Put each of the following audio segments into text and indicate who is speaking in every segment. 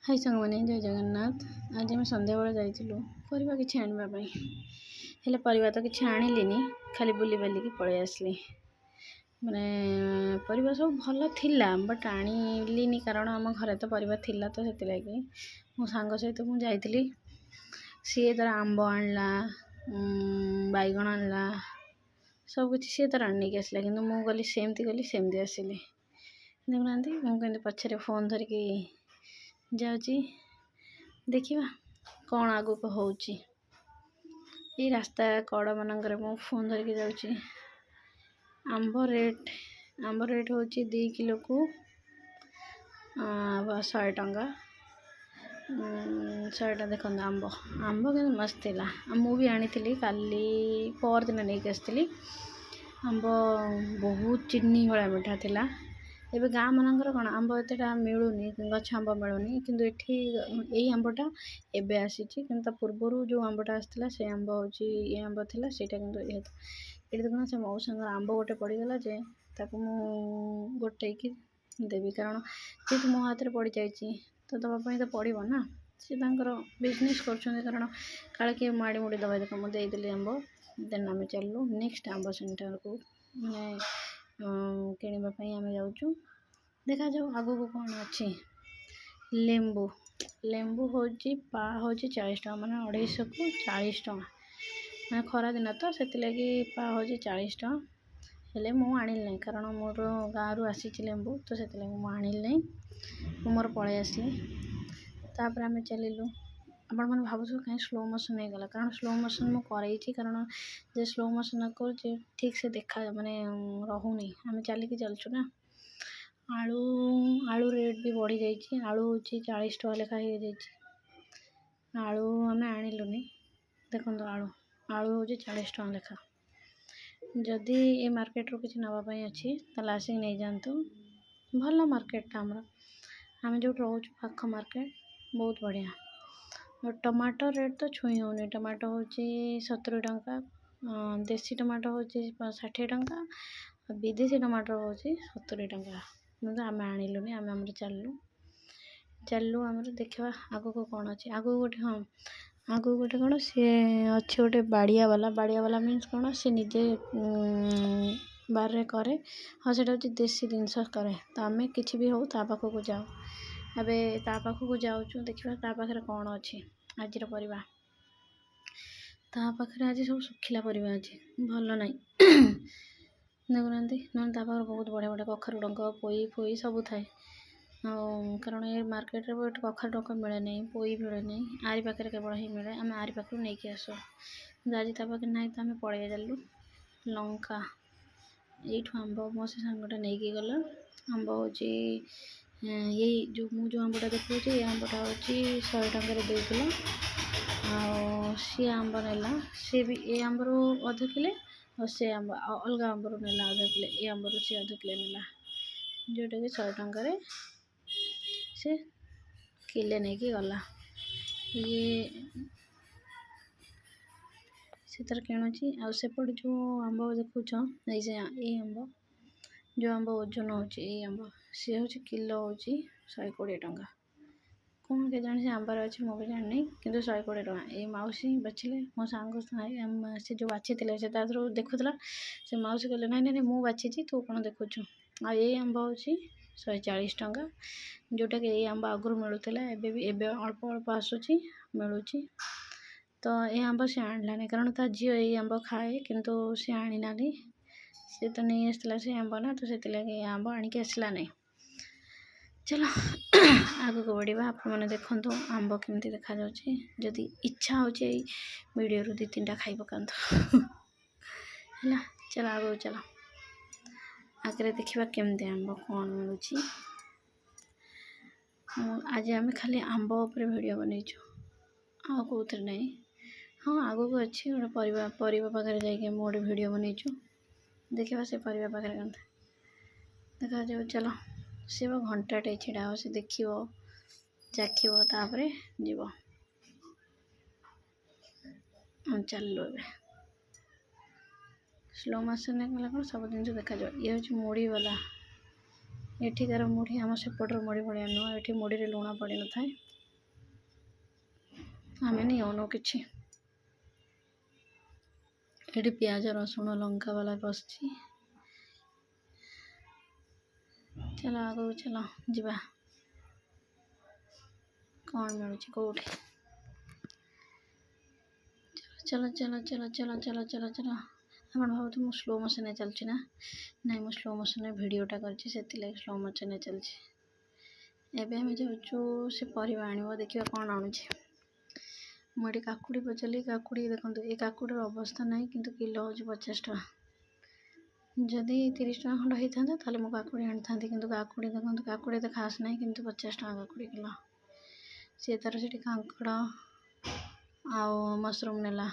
Speaker 1: हाय सांगमाने जय जगन्नाथ। आज आम संध्या बेला जाइलु परिबा किछि आनिबा पई हेले परिबा तो किछि आनिलिनी खाली बुली बालिकी पळै आसली माने परिबा सब भल थिला बट आनिलिनी कारण आम घरे तो परिबा थिला तो सेति लागी मो सांग सहित मु जाइतली सी तर आंब आणला बैगण आणला सब किछि सी तर आनि के आसला किंतु मु गली सेमती आसिली देखुनांती मु केंति पछरे फोन धरिकी जाऊँगी देखिवा कौन आगु को होउची ये रास्ता कड़ मानकर मो फोन धरिकी जाऊँगी। आंब रेट होची 2 किलो को 100 टंका 100 टा देखो आंब के मस्त थिला मु भी आनी थी काली पर दिन नहीं आसती आंब बहुत चिन्नी भला मिठा थिला एबे गाँ मानकर कौन आंब एतेटा मिलूनी गछ आंब मिलूनी किंतु एठी एई आंबटा एबे आसीची किंतु पूर्वरु जो आंबटा आसतिला से आंब होची ए आंब थिला सेटा किंतु एठी देखना से मौ संग आंब गोटे पड़ी गला जे ताको मु गोटे की देबी कारण जे मो हाथ रे पड़ी जाईची तो दबा पई तो पड़िबो ना से तांकर बिजनेस करछन कारण काले के माडी मुडी दबा देखो मु देई देली आंब देन आमे चललु नेक्स्ट आंब सेंटर को माने किनिबा पई आमे जाउछु देखा जाऊ आगो को कौन अच्छी लेंबू होची पा होची 40 टका माने 250 को 40 टका माने खरा दिन तो से लगी पा होची 40 टका हेले मु आनिल नहीं कारण मोर गाँव रु आसी लेंबू तो से लगी मु आनिल नहीं मोर पळै आसली तापर आमे चलिलु आपण मन भाबुछु कहीं स्लो मोशन नहीं गला कारण स्लो मोशन मु करई छी कारण जे स्लो मोशन कर ठीक से देखा माने रहूनी आमे चली की चलछु ना आलू रेट भी बढ़ी जाइए आलू हूँ 40 टका लेखा हो जाइए आलू आम आणिलुनि देखो आलू हूँ 40 टका लेखा जदि ये मार्केट रू किसी नापी अच्छी ताल आसिक नहीं जातु भल मार्केट आम जो रोच पाख मार्केट बहुत बढ़िया टमाटो रेट तो छुई होनी टमाटो हूँ 70 टका देसी टमाटो हूँ 60 टका विदेशी टमाटो हूँ 70 टका आम आणिलुनि आम चलू आम देखा आग को कौन अच्छे आग गोटे हाँ आग गोटे कौन सी अच्छे गोटे बाड़िया वाला मीन्स कौन सी निजे बारे करे हाँ से देसी जिनस कै तो आम कि भी हो पाखक जाओ अबे ता पाखक जाऊँ देखा ता पाखे कौन अच्छी आज परिवा ता पाखे आज सब सुखिला परिवा अच्छी भल नहीं देखुना ना बहुत बढ़िया बढ़िया कखारु डंक पोई फोई सब थाए कारण ये मार्केट रे कखारु डंक मिले नहीं पोई मिले नहीं आरी पाखे केवल ही मिले आम आरी पाखु नहीं कि आसु आज पाखे ना तो आम पड़े जालु लंका यू आंब मो से सांगटा नहीं कि गला आंब हूँ ये जो आंबटा देखो ये आंबटा हूँ 100 टकर 2 किलो सी आंब नेला सी भी ये आंबर अध किले और से आंब अलग आंबर नेला आधा किले ये आंबर से आधा किले नेला जोटा कि 100 टकर से किले नहीं कि गला ये से तार किणुची आ सेपट जो आंब देखुच ये आंब जो आंब ओजन हो आंब सी हूँ किलो हूँ 120 टका कौन के जानी से आंबार अच्छे मुझे जानी किंतु 120 टका ये मौसी बाछिले मो सांग से जो बाछी थे से देखुला से मौसी कहले ना नहीं मु बाछी तू कौन देखुचु आ ये आंब हूँ 140 टका जोटा कि ये आंब आगुरी मिलूला एवं अल्प अल्प आसूची मिलूची तो ये आंब से आणलानी कारण ता झील ये आंब खाए किंतु से आनीना सी तो नहीं आसला से आंब ना तो से लगे आंब आणिक आसला नहीं चलो आग को बढ़िया आप मैंने देखु आंब केमती देखा जाऊँगी जदि इच्छा हो वीडियो रू 2-3 टा खाई पकात है चलो आग चलो आगे देखा केमती आंब कौन मिलूँ आज आम खाली आंब उपर वीडियो बनईचु आ कौन नहीं हाँ आग को अच्छी गोटे परिवा पाखे जाइए गोटे वीडियो बनईचु देखा से परिवा पाखे देखा जाऊ चलो सी घंटाटे छिड़ा हो से देख चाखिब तापर जीव चलू ए स्लो मोशन गला कौन सब जिन देखा ये हूँ मुड़ी वाला एठिकार मुढ़ी आम सेपटर मुढ़ी भाया नुह ये मुढ़ी लुण पड़ न था आमे नियौनु किछि। एठी प्याज रसुण लंका वाला बसछि। चलो आगो चलो जिबा कौन मिलुछि कोठी। चलो चलो चलो चलो चलो चलो चलो आपण भावतु मु स्लो मोशन में चलछि ना नहीं मु स्लो मोशन में वीडियोटा करछि सेति लाग स्लो मोशन में चलछि। एबे हम जाउछु से परिबा आनिबो देखिबा कोन आनुछि। मु एठी काकुडी पचली काकुडी देखंतु ए काकुडीर अवस्था नाही किंतु किलो होछि 50 टका। जदि 30 टका खंड होइथांता ताले मु काकुडी आनिथांती किंतु काकुडी देखंतु काकुडी त खास नाही किंतु 50 टका काकुडी किलो। से तार सेठी कांकड़ आउ मशरूम नेला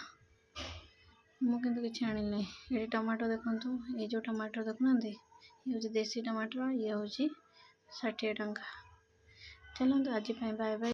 Speaker 1: मु किंतु किछि आनिल नाही। एठी टमाटो देखंतु ए जो टमाटो देखुनांती ये होछि देसी टमाटो ये होछि 60 टका। चलंतु आज बाय बाय।